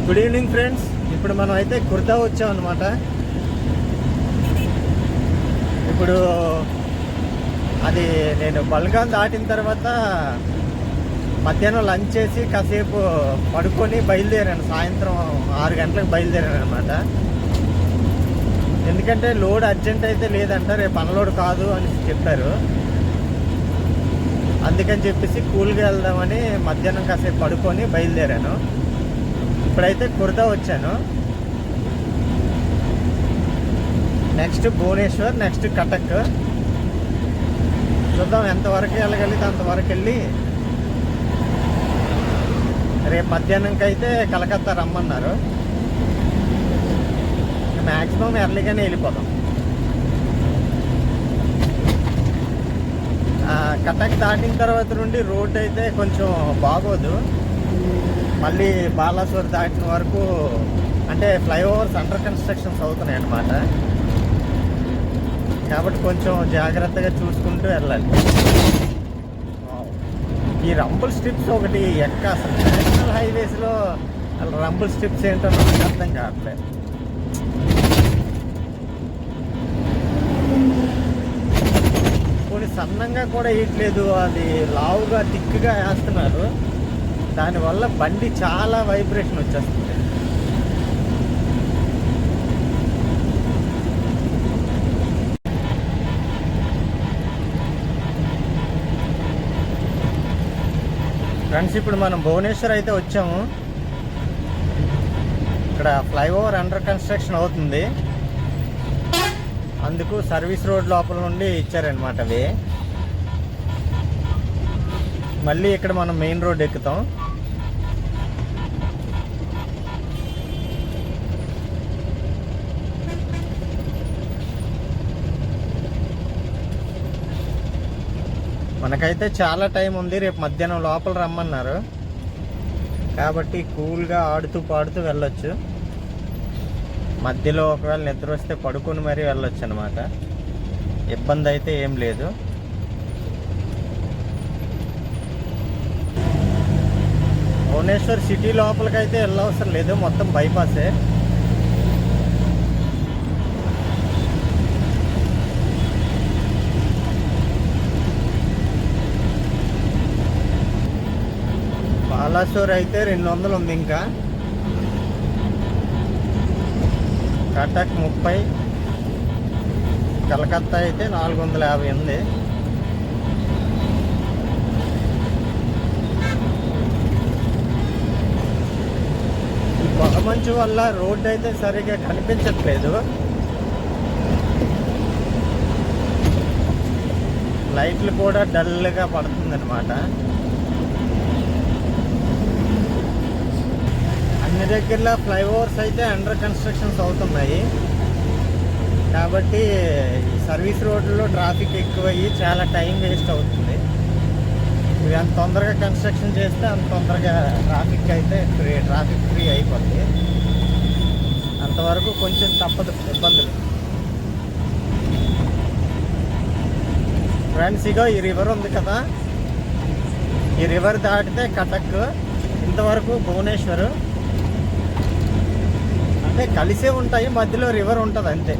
Good evening friends. ఇప్పుడు మనం అయితే కుర్తా వచ్చాం అనమాట. ఇప్పుడు అది నేను బల్గాన్ దాటిన తర్వాత మధ్యాహ్నం లంచ్ చేసి కాసేపు పడుకొని బయలుదేరాను. సాయంత్రం 6 గంటలకు బయలుదేరాను అనమాట. ఎందుకంటే లోడ్ అర్జెంట్ అయితే లేదంట, రేపు అన్లోడ్ కాదు అని చెప్పారు. అందుకని చెప్పేసి కూల్గా వెళ్దామని మధ్యాహ్నం కాసేపు పడుకొని బయలుదేరాను. ఇప్పుడైతే కుర్తా వచ్చాను. Next Bhubaneswar, next Cuttack. చూద్దాం ఎంతవరకు వెళ్ళగలిగితే అంతవరకు వెళ్ళి రేపు మధ్యాహ్నంకి అయితే కలకత్తా రమ్మన్నారు. మ్యాక్సిమం ఎర్లీగానే వెళ్ళిపోదాం. కటక్ దాటిన తర్వాత నుండి రోడ్ అయితే కొంచెం బాగోదు. మళ్ళీ బాలాసోర్ దాటిన వరకు అంటే ఫ్లైఓవర్స్ అండర్ కన్స్ట్రక్షన్స్ అవుతున్నాయి అన్నమాట. కాబట్టి కొంచెం జాగ్రత్తగా చూసుకుంటూ వెళ్ళాలి. ఈ రంబుల్ స్ట్రిప్స్ ఒకటి అసలు నేషనల్ హైవేస్లో రంబుల్ స్ట్రిప్స్ ఏంటో నాకు అర్థం కావట్లేదు. కొన్ని సన్నంగా కూడా వేయట్లేదు, అది లావుగా థిక్గా వేస్తున్నారు. దానివల్ల బండి చాలా వైబ్రేషన్ వచ్చేస్తుంది. ఫ్రెండ్స్, ఇప్పుడు మనం భువనేశ్వర్ అయితే వచ్చాము. ఇక్కడ ఫ్లైఓవర్ అండర్ కన్స్ట్రక్షన్ అవుతుంది. అందుకు సర్వీస్ రోడ్ లోపల నుండి ఇచ్చారనమాట అవి. మళ్ళీ ఇక్కడ మనం మెయిన్ రోడ్ ఎక్కుతాం. మనకైతే చాలా టైం ఉంది. రేపు మధ్యాహ్నం లోపల రమ్మన్నారు కాబట్టి కూల్గా ఆడుతూ పాడుతూ వెళ్ళొచ్చు. మధ్యలో ఒకవేళ నిద్ర వస్తే పడుకొని మరీ వెళ్ళొచ్చు అనమాట. ఇబ్బంది అయితే ఏం లేదు. భువనేశ్వర్ సిటీ లోపలికైతే వెళ్ళవసరం లేదు, మొత్తం బైపాసే. బాలాసోర్ అయితే 200 ఉంది. ఇంకా కటక్ 30, కలకత్తా అయితే 450 ఉంది. ఈ పొగమంచు వల్ల రోడ్డు అయితే సరిగ్గా కనిపించట్లేదు. లైట్లు కూడా డల్గా పడుతుంది అనమాట. అన్ని దగ్గరలో ఫ్లైఓవర్స్ అయితే అండర్ కన్స్ట్రక్షన్స్ అవుతున్నాయి కాబట్టి ఈ సర్వీస్ రోడ్లలో ట్రాఫిక్ ఎక్కువయ్యి చాలా టైం వేస్ట్ అవుతుంది. ఇవి అంత తొందరగా కన్స్ట్రక్షన్ చేస్తే అంత తొందరగా ట్రాఫిక్ ఫ్రీ అయిపోతుంది. అంతవరకు కొంచెం తప్పదు ఇబ్బందులు. ఫ్రెండ్స్, ఇగో ఈ రివర్ ఉంది కదా, ఈ రివర్ దాటితే కటక్, ఇంతవరకు భువనేశ్వర్. అంటే కలిసే ఉంటాయి, మధ్యలో రివర్ ఉంటుంది అంతే.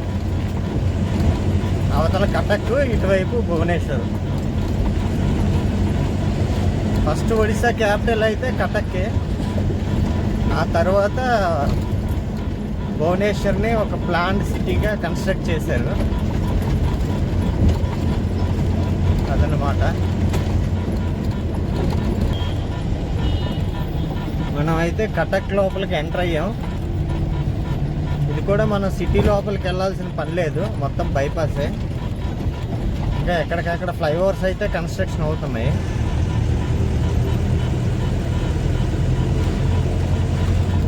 అవతల కటక్, ఇటువైపు భువనేశ్వర్. ఫస్ట్ ఒడిశా క్యాపిటల్ అయితే కటక్కే. ఆ తర్వాత భువనేశ్వర్ని ఒక ప్లాంట్ సిటీగా కన్స్ట్రక్ట్ చేశారు. అదన్నమాట. మనం అయితే కటక్ లోపలికి ఎంటర్ అయ్యాం. ఇది కూడా మనం సిటీ లోపలికి వెళ్ళాల్సిన పని లేదు, మొత్తం బైపాసే. ఇంకా ఎక్కడికక్కడ ఫ్లైఓవర్స్ అయితే కన్స్ట్రక్షన్ అవుతున్నాయి.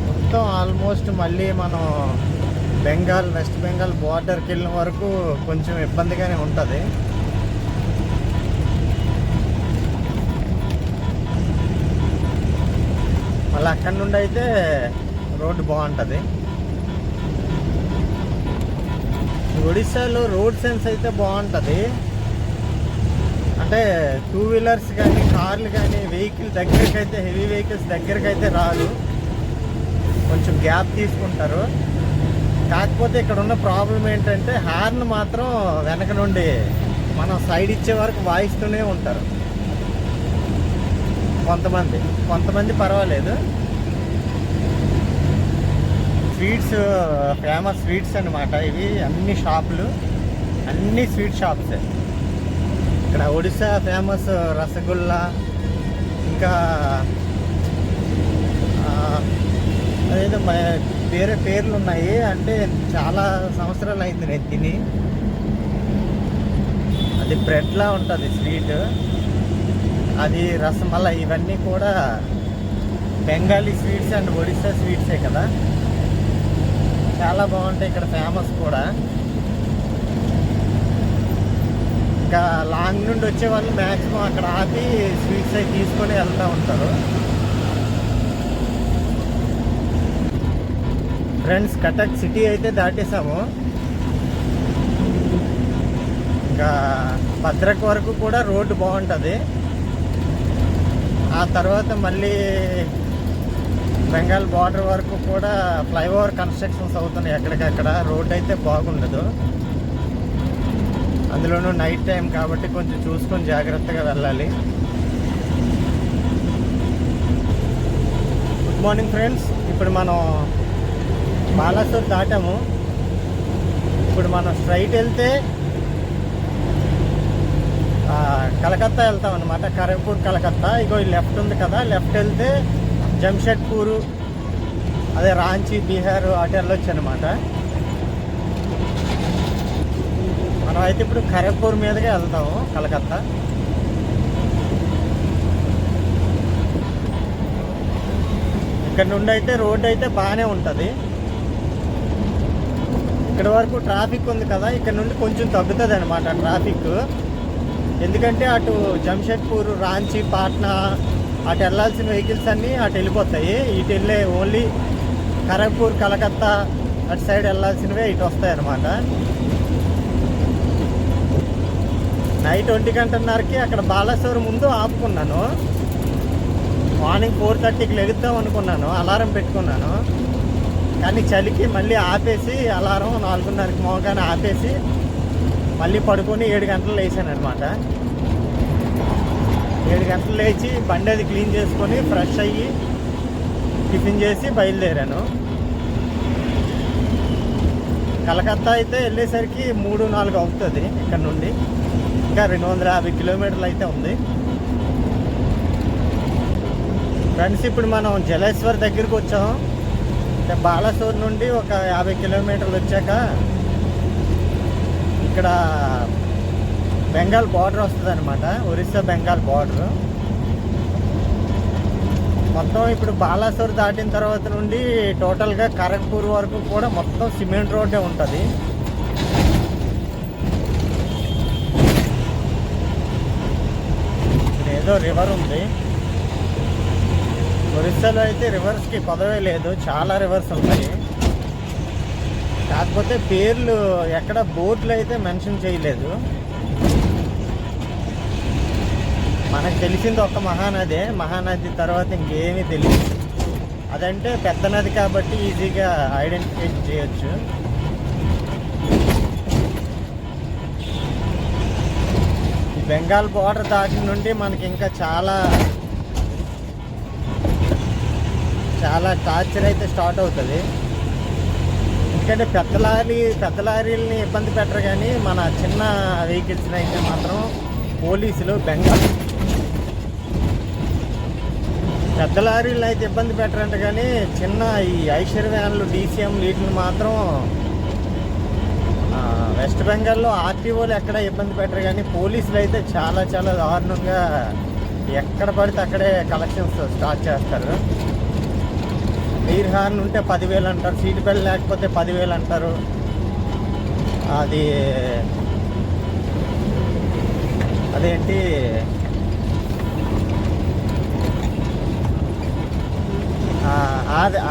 మొత్తం ఆల్మోస్ట్ మళ్ళీ మనం వెస్ట్ బెంగాల్ బార్డర్కి వెళ్ళిన వరకు కొంచెం ఇబ్బందిగానే ఉంటుంది. మళ్ళీ అక్కడి నుండి అయితే రోడ్డు బాగుంటుంది. ఒడిశాలో రోడ్ సెన్స్ అయితే బాగుంటుంది. అంటే 2 వీలర్స్ కానీ కార్లు కానీ వెహికల్ దగ్గరికి అయితే, హెవీ వెహికల్స్ దగ్గరికి అయితే రాదు. కొంచెం గ్యాప్ తీసుకుంటారు. కాకపోతే ఇక్కడ ఉన్న ప్రాబ్లం ఏంటంటే హార్న్ మాత్రం వెనక నుండి మనం సైడ్ ఇచ్చే వరకు వాయిస్తూనే ఉంటారు. కొంతమంది పర్వాలేదు. స్వీట్స్, ఫేమస్ స్వీట్స్ అన్నమాట ఇవి. అన్ని షాపులు, అన్ని స్వీట్ షాప్సే. ఇక్కడ ఒడిశా ఫేమస్ రసగుల్లా, ఇంకా అదేదో వేరే పేర్లు ఉన్నాయి. అంటే చాలా సంవత్సరాలు అయింది నేను తిని. అది బ్రెడ్లా ఉంటుంది స్వీట్, అది రసమలై. ఇవన్నీ కూడా బెంగాలీ స్వీట్స్ అండ్ ఒడిశా స్వీట్సే కదా, చాలా బాగుంటాయి. ఇక్కడ ఫేమస్ కూడా. ఇంకా లాంగ్ నుండి వచ్చే వాళ్ళు మ్యాక్సిమం అక్కడ ఆపి స్వీట్స్ అవి తీసుకొని వెళ్తూ ఉంటారు. ఫ్రెండ్స్, కటక్ సిటీ అయితే దాటేసాము. ఇంకా భద్రక్ వరకు కూడా రోడ్డు బాగుంటుంది. ఆ తర్వాత మళ్ళీ బెంగాల్ బార్డర్ వరకు కూడా ఫ్లైఓవర్ కన్స్ట్రక్షన్స్ అవుతున్నాయి ఎక్కడికక్కడ. రోడ్ అయితే బాగుండదు, అందులోనూ నైట్ టైం కాబట్టి కొంచెం చూసుకొని జాగ్రత్తగా వెళ్ళాలి. Good morning friends. ఇప్పుడు మనం బాలాసోర్ దాటాము. ఇప్పుడు మనం స్ట్రైట్ వెళ్తే కలకత్తా వెళ్తాం అనమాట. ఖరగ్పూర్ కలకత్తా. ఇగో ఈ లెఫ్ట్ ఉంది కదా, లెఫ్ట్ వెళ్తే జంషెడ్పూరు, అదే రాంచీ, బీహార్ అటు వెళ్ళొచ్చు అనమాట. మనం అయితే ఇప్పుడు ఖరగ్పూర్ మీదుగా వెళ్తాము కలకత్తా. ఇక్కడ నుండి అయితే రోడ్డు అయితే బాగానే ఉంటుంది. ఇక్కడ వరకు ట్రాఫిక్ ఉంది కదా, ఇక్కడ నుండి కొంచెం తగ్గుతుంది అనమాట ట్రాఫిక్. ఎందుకంటే అటు జంషెడ్పూర్, రాంచీ, పాట్నా అటు వెళ్ళాల్సిన వెహికల్స్ అన్నీ అటు వెళ్ళిపోతాయి. ఇటు వెళ్ళే ఓన్లీ ఖరగ్పూర్, కలకత్తా అటు సైడ్ వెళ్ళాల్సినవే ఇటు వస్తాయి అన్నమాట. నైట్ 1:30కి అక్కడ బాలాసోర్ ముందు ఆపుకున్నాను. మార్నింగ్ 4:30కి లెగుద్దాం అనుకున్నాను, అలారం పెట్టుకున్నాను. కానీ చలికి మళ్ళీ ఆపేసి, అలారం 4:30కి మోగానే ఆపేసి మళ్ళీ పడుకొని 7 గంటలు లేచాను అనమాట. 7 గంటలు లేచి బండి అది క్లీన్ చేసుకొని ఫ్రెష్ అయ్యి టిఫిన్ చేసి బయలుదేరాను. కలకత్తా అయితే వెళ్ళేసరికి 3-4 అవుతుంది ఇక్కడ నుండి. ఇంకా 250 కిలోమీటర్లు అయితే ఉంది. ఫ్రెండ్స్, ఇప్పుడు మనం జలేశ్వర్ దగ్గరికి వచ్చాం. బాలాసోర్ నుండి ఒక 50 కిలోమీటర్లు వచ్చాక ఇక్కడ బెంగాల్ బార్డర్ వస్తుంది అనమాట, ఒరిస్సా బెంగాల్ బార్డర్. మొత్తం ఇప్పుడు బాలాసోర్ దాటిన తర్వాత నుండి టోటల్గా ఖరగ్పూర్ వరకు కూడా మొత్తం సిమెంట్ రోడ్డే ఉంటుంది. ఏదో రివర్ ఉంది. ఒరిస్సాలో అయితే రివర్స్కి పదవే లేదు, చాలా రివర్స్ ఉంటాయి. కాకపోతే పేర్లు ఎక్కడ బోర్డులు అయితే మెన్షన్ చేయలేదు. మనకు తెలిసింది ఒక మహానదే, మహానది తర్వాత ఇంకేమీ తెలియదు. అదంటే పెద్ద నది కాబట్టి ఈజీగా ఐడెంటిఫై చేయొచ్చు. ఈ బెంగాల్ బార్డర్ దాటి నుండి మనకి ఇంకా చాలా టార్చర్ అయితే స్టార్ట్ అవుతుంది. ఎందుకంటే పెద్ద లారీలని ఇబ్బంది పెట్టరు, కానీ మన చిన్న వెహికల్స్ని అయితే మాత్రం పోలీసులు పెద్ద లారీలను అయితే ఇబ్బంది పెట్టరంట, కానీ చిన్న ఈ ఐషర్ వ్యాన్లు, డీసీఎం వీటిని మాత్రం వెస్ట్ బెంగాల్లో ఆర్టీఓలు ఎక్కడ ఇబ్బంది పెట్టరు, కానీ పోలీసులు అయితే చాలా దారుణంగా ఎక్కడ పడితే అక్కడే కలెక్షన్స్ స్టార్ట్ చేస్తారు. ఎయిర్ హార్న్ ఉంటే 10,000 అంటారు, సీట్ బెల్ట్ లేకపోతే 10,000 అంటారు. అదేంటి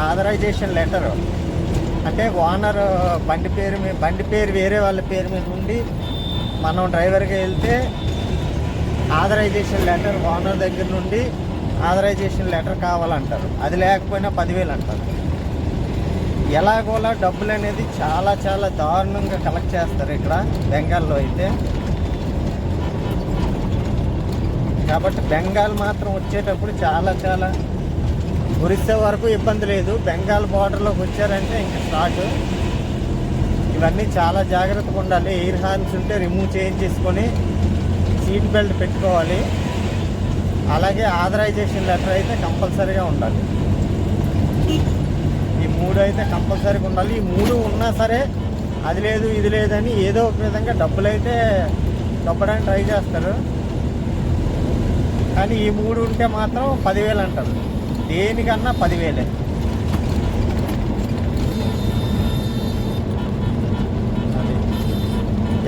ఆథరైజేషన్ లెటరు అంటే ఓనర్ బండి పేరు వేరే వాళ్ళ పేరు మీద ఉండి మనం డ్రైవర్గా వెళ్తే ఆథరైజేషన్ లెటర్ ఓనర్ దగ్గర నుండి ఆథరైజేషన్ లెటర్ కావాలంటారు. అది లేకపోయినా 10,000 అంటారు. ఎలాగోలా డబ్బులు అనేది చాలా చాలా దారుణంగా కలెక్ట్ చేస్తారు ఇక్కడ బెంగాల్లో అయితే. కాబట్టి బెంగాల్ మాత్రం వచ్చేటప్పుడు చాలా చాలా, ఒరిస్సా వరకు ఇబ్బంది లేదు, బెంగాల్ బార్డర్లోకి వచ్చారంటే ఇంక స్టార్ట్. ఇవన్నీ చాలా జాగ్రత్తగా ఉండాలి. ఎయిర్ హార్న్స్ ఉంటే రిమూవ్ చేసుకొని సీట్ బెల్ట్ పెట్టుకోవాలి. అలాగే ఆథరైజేషన్ లెటర్ అయితే కంపల్సరీగా ఉండాలి. ఈ 3 అయితే కంపల్సరీగా ఉండాలి. ఈ 3 ఉన్నా సరే అది లేదు ఇది లేదని ఏదో ఒక విధంగా డబ్బులు అయితే దొబ్బడానికి ట్రై చేస్తారు. కానీ ఈ 3 ఉంటే మాత్రం 10,000 అంటారు. దేనికన్నా 10,000.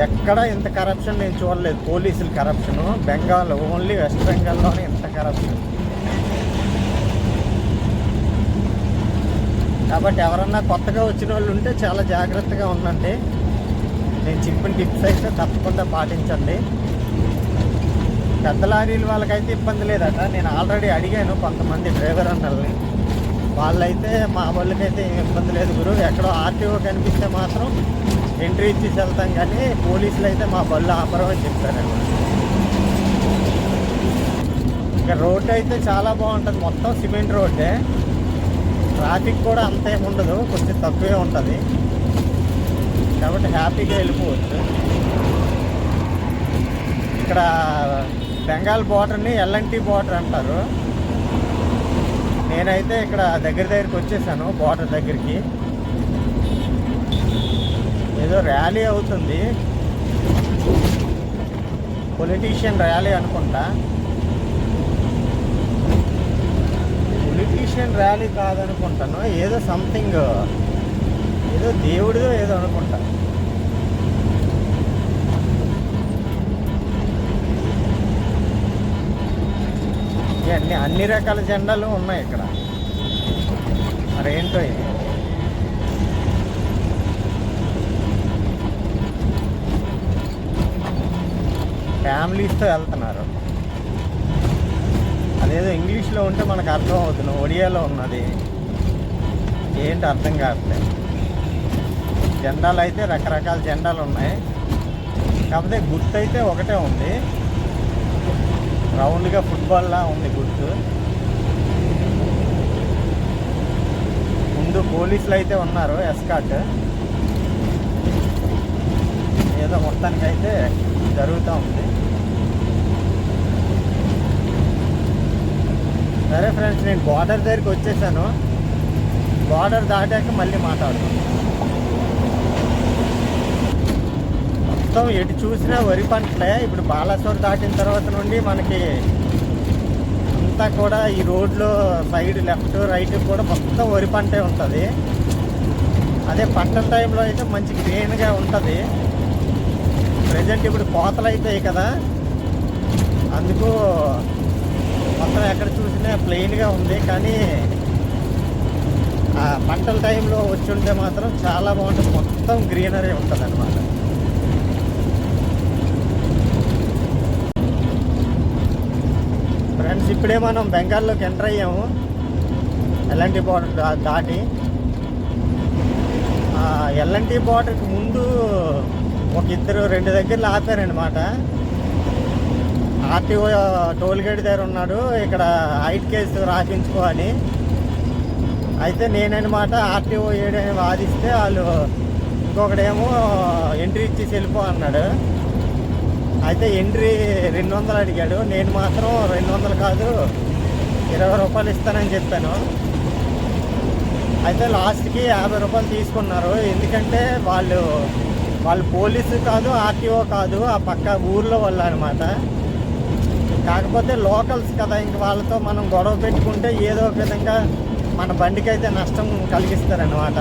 ఎక్కడ ఇంత కరప్షన్ నేను చూడలేదు. పోలీసుల కరప్షను బెంగాల్, ఓన్లీ వెస్ట్ బెంగాల్లోనే ఇంత కరప్షన్. కాబట్టి ఎవరన్నా కొత్తగా వచ్చిన వాళ్ళు ఉంటే చాలా జాగ్రత్తగా ఉండండి. నేను చెప్పిన టిప్స్ అయితే తప్పకుండా పాటించండి. పెద్ద లారీల వాళ్ళకైతే ఇబ్బంది లేదట. నేను ఆల్రెడీ అడిగాను కొంతమంది డ్రైవర్ అన్నల్ని, వాళ్ళైతే మా వాళ్ళకైతే ఏం ఇబ్బంది లేదు గురు, ఎక్కడో ఆర్టీఓ కనిపిస్తే మాత్రం ఎంట్రీ ఇచ్చేసి వెళ్తాం, కానీ పోలీసులు అయితే మా బళ్ళు ఆపరం అని చెప్తారండి. ఇక రోడ్డు అయితే చాలా బాగుంటుంది, మొత్తం సిమెంట్ రోడ్డే. ట్రాఫిక్ కూడా అంత ఏమి ఉండదు, కొంచెం తక్కువే ఉంటుంది. కాబట్టి హ్యాపీగా వెళ్ళిపోవచ్చు. ఇక్కడ బెంగాల్ బార్డర్ని ఎల్ఎన్టీ బార్డర్ అంటారు. నేనైతే ఇక్కడ దగ్గరికి వచ్చేసాను, బార్డర్ దగ్గరికి. ఏదో ర్యాలీ అవుతుంది, పొలిటీషియన్ ర్యాలీ అనుకుంటా. పొలిటీషియన్ ర్యాలీ కాదనుకుంటాను, ఏదో సంథింగ్, ఏదో దేవుడిదో ఏదో అనుకుంటా. అన్ని రకాల జెండాలు ఉన్నాయి ఇక్కడ. మరి ఏంటో ఇది. ఫ్యామిలీస్తో వెళ్తున్నారు. అదేదో ఇంగ్లీష్లో ఉంటే మనకు అర్థం అవుతుంది, ఒడియాలో ఉన్నది ఏంటి అర్థం కావట్లేదు. జెండాలు అయితే రకరకాల జెండాలు ఉన్నాయి, కాకపోతే గుర్తు అయితే ఒకటే ఉంది, రౌండ్గా ఫుట్బాల్లా ఉంది గుర్తు. ముందు పోలీసులు అయితే ఉన్నారు, ఎస్కాట్. ఏదో మొత్తానికైతే జరుగుతూ ఉంది. సరే ఫ్రెండ్స్, నేను బార్డర్ దగ్గరికి వచ్చేసాను. బార్డర్ దాటాక మళ్ళీ మాట్లాడతాను. మొత్తం ఎటు చూసినా వరి పంటలే. ఇప్పుడు బాలాసోర్ దాటిన తర్వాత నుండి మనకి అంతా కూడా ఈ రోడ్లో సైడ్ లెఫ్ట్ రైట్ కూడా మొత్తం వరి పంటే ఉంటుంది. అదే పంటల టైంలో అయితే మంచి గ్రీన్గా ఉంటుంది. ప్రజెంట్ ఇప్పుడు కోతలు అయిపోయాయి కదా, అందుకు మొత్తం ఎక్కడ చూసినా ప్లెయిన్గా ఉంది. కానీ ఆ పంటల టైంలో వచ్చి ఉంటే మాత్రం చాలా బాగుంటుంది, మొత్తం గ్రీనరీ ఉంటుంది అన్నమాట. ఫ్రెండ్స్, ఇప్పుడే మనం బెంగాల్లోకి ఎంటర్ అయ్యాము, ఎల్ఎన్టీ బార్డర్ దాటి. ఎల్ఎన్టీ బార్డర్కి ముందు ఒక 2 దగ్గరలో ఆపారనమాట. ఆర్టీఓ టోల్ గేట్ దగ్గర ఉన్నాడు, ఇక్కడ హైట్ కేసు రాయించుకోవాలి. అయితే నేననమాట ఆర్టీఓ ఏడని వాదిస్తే వాళ్ళు ఇంకొకడేమో ఎంట్రీ ఇచ్చేసి వెళ్ళిపో అన్నాడు. అయితే ఎంట్రీ 200 అడిగాడు. నేను మాత్రం 200 కాదు 20 రూపాయలు ఇస్తానని చెప్పాను. అయితే లాస్ట్కి 50 రూపాయలు తీసుకున్నారు. ఎందుకంటే వాళ్ళు పోలీసు కాదు, ఆర్టీఓ కాదు, ఆ పక్క ఊర్లో వాళ్ళు అనమాట. కాకపోతే లోకల్స్ కదా, ఇంక వాళ్ళతో మనం గొడవ పెట్టుకుంటే ఏదో ఒక విధంగా మన బండికి అయితే నష్టం కలిగిస్తారనమాట.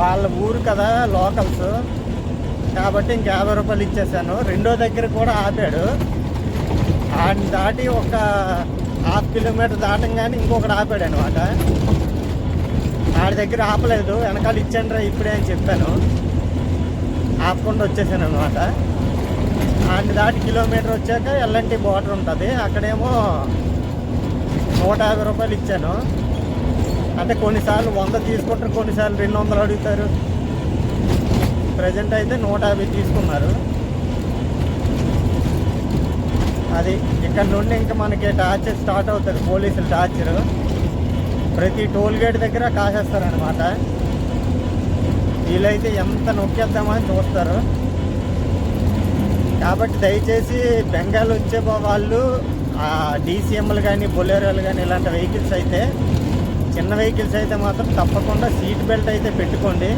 వాళ్ళ ఊరు కదా లోకల్స్, కాబట్టి ఇంక 50 రూపాయలు ఇచ్చేసాను. రెండో దగ్గర కూడా ఆపాడు. ఆయన దాటి ఒక 1/2 కిలోమీటర్ దాటంగానే ఇంకొకటి ఆపాడు అనమాట. ఆడి దగ్గర ఆపలేదు, వెనకాల ఇచ్చాను రా ఇప్పుడే అని చెప్పాను. ఆపకుండా వచ్చేసాను అనమాట. ఆయన దాటి కిలోమీటర్ వచ్చాక ఎల్ఎన్టీ బార్డర్ ఉంటుంది, అక్కడేమో 150 రూపాయలు ఇచ్చాను. అంటే కొన్నిసార్లు 100 తీసుకుంటారు, కొన్నిసార్లు 200 అడుగుతారు. ప్రజెంట్ అయితే 150 తీసుకున్నారు. అది ఇక్కడ నుండి ఇంకా మనకి టార్చర్ స్టార్ట్ అవుతుంది, పోలీసులు టార్చర్. ప్రతి టోల్ గేట్ దగ్గర కాసేస్తారనమాట. వీళ్ళైతే ఎంత నొక్కేద్దామని చూస్తారు. కాబట్టి దయచేసి బెంగాల్ వచ్చే వాళ్ళు డీసీఎంలు కానీ బొలెరోలు కానీ ఇలాంటి వెహికల్స్ అయితే, చిన్న వెహికల్స్ అయితే మాత్రం తప్పకుండా సీట్ బెల్ట్ అయితే పెట్టుకోండి.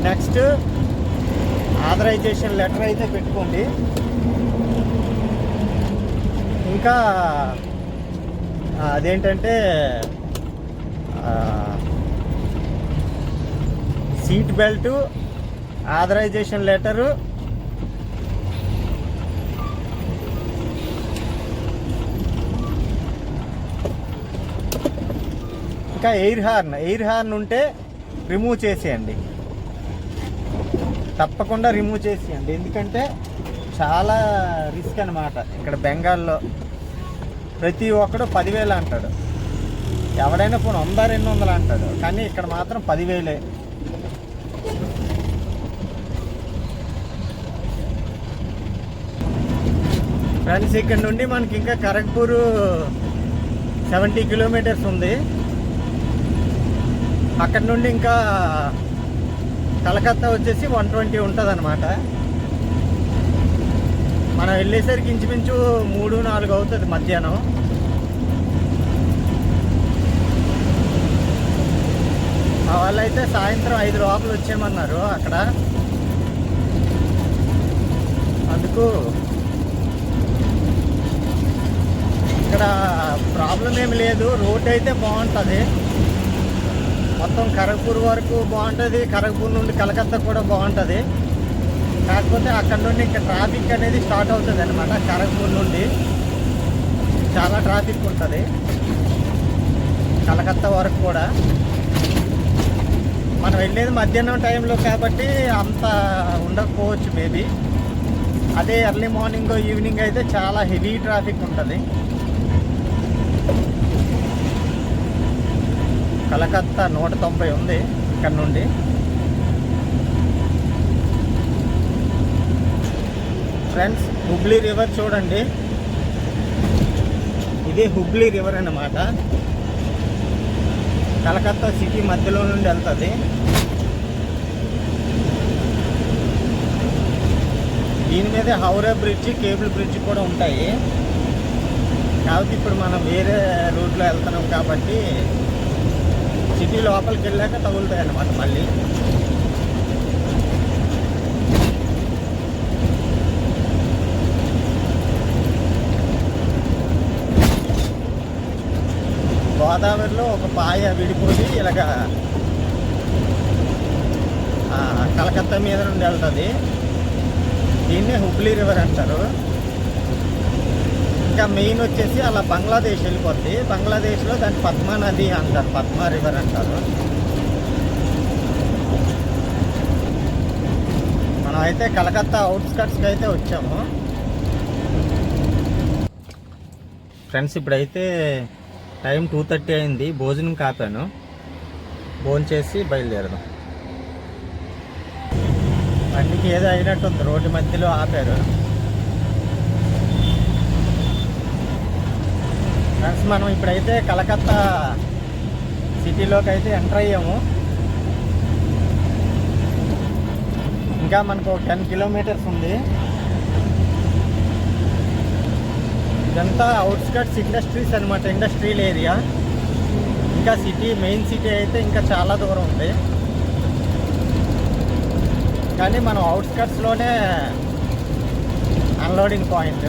నెక్స్ట్ ఆథరైజేషన్ లెటర్ అయితే పెట్టుకోండి. ఇంకా అదేంటంటే సీట్ బెల్ట్, ఆథరైజేషన్ లెటరు, ఇంకా ఎయిర్ హార్న్ ఉంటే రిమూవ్ చేసేయండి, తప్పకుండా రిమూవ్ చేసేయండి. ఎందుకంటే చాలా రిస్క్ అనమాట. ఇక్కడ బెంగాల్లో ప్రతి ఒక్కడు 10,000 అంటాడు, ఎవడైనా పోనీ 100-200 అంటాడు, కానీ ఇక్కడ మాత్రం 10,000. ఫ్రెండ్స్ ఇక్కడ నుండి మనకి ఇంకా ఖరగ్పూర్ 70 కిలోమీటర్స్ ఉంది. అక్కడ నుండి ఇంకా కలకత్తా వచ్చేసి 120 ఉంటుంది అనమాట. మనం వెళ్ళేసరికి ఇంచుమించు 3-4 అవుతుంది మధ్యాహ్నం. మా వాళ్ళైతే సాయంత్రం 5 లోపల వచ్చేయమన్నారు అక్కడ. అందుకు ఇక్కడ ప్రాబ్లం ఏమి లేదు, రోడ్ అయితే బాగుంటుంది. మొత్తం ఖరగ్పూర్ వరకు బాగుంటుంది, ఖరగ్పూర్ నుండి కలకత్తా కూడా బాగుంటుంది. కాకపోతే అక్కడ నుండి ఇంకా ట్రాఫిక్ అనేది స్టార్ట్ అవుతుంది అనమాట. ఖరగ్పూర్ నుండి చాలా ట్రాఫిక్ ఉంటుంది కలకత్తా వరకు కూడా. మనం వెళ్ళేది మధ్యాహ్నం టైంలో కాబట్టి అంత ఉండకపోవచ్చు మేబీ. అదే ఎర్లీ మార్నింగ్ ఈవినింగ్ అయితే చాలా హెవీ ట్రాఫిక్ ఉంటుంది. కలకత్తా 190 ఉంది ఇక్కడ నుండి. ఫ్రెండ్స్ హుబ్లీ రివర్ చూడండి, ఇది హుబ్లీ రివర్ అన్నమాట. కలకత్తా సిటీ మధ్యలో నుండి వెళ్తుంది. దీని మీద హౌరా బ్రిడ్జ్, కేబుల్ బ్రిడ్జ్ కూడా ఉంటాయి. కాబట్టి ఇప్పుడు మనం వేరే రూట్లో వెళ్తున్నాం కాబట్టి సిటీ లోపలికి వెళ్ళాక తగులుతాయి అన్నమాట మళ్ళీ. గోదావరిలో ఒక పాయ విడిపోయి ఇలాగ కలకత్తా మీద నుండి వెళ్తుంది. దీన్నే హుబ్లీ రివర్ అంటారు. ఇంకా మెయిన్ వచ్చేసి అలా బంగ్లాదేశ్ వెళ్ళిపోద్ది. బంగ్లాదేశ్లో దాన్ని పద్మా నది అంటారు, పద్మా రివర్ అంటారు. మనం అయితే కలకత్తా అవుట్స్కట్స్కి అయితే వచ్చాము. ఫ్రెండ్స్ ఇప్పుడైతే టైం 2:30 అయింది. భోజనం కాపాను, భోజనం చేసి బయలుదేరదాం. బండికి ఏదో అయినట్టుంది, రోడ్డు మధ్యలో ఆపారు. ఫ్రెండ్స్ మనం ఇప్పుడైతే కలకత్తా సిటీలోకి అయితే ఎంటర్ అయ్యాము. ఇంకా మనకు 10 కిలోమీటర్స్ ఉంది. ఇదంతా అవుట్స్కట్స్ ఇండస్ట్రీస్ అనమాట, ఇండస్ట్రియల్ ఏరియా. ఇంకా సిటీ, మెయిన్ సిటీ అయితే ఇంకా చాలా దూరం ఉంది. కానీ మనం అవుట్స్కట్స్లోనే అన్లోడింగ్ పాయింట్.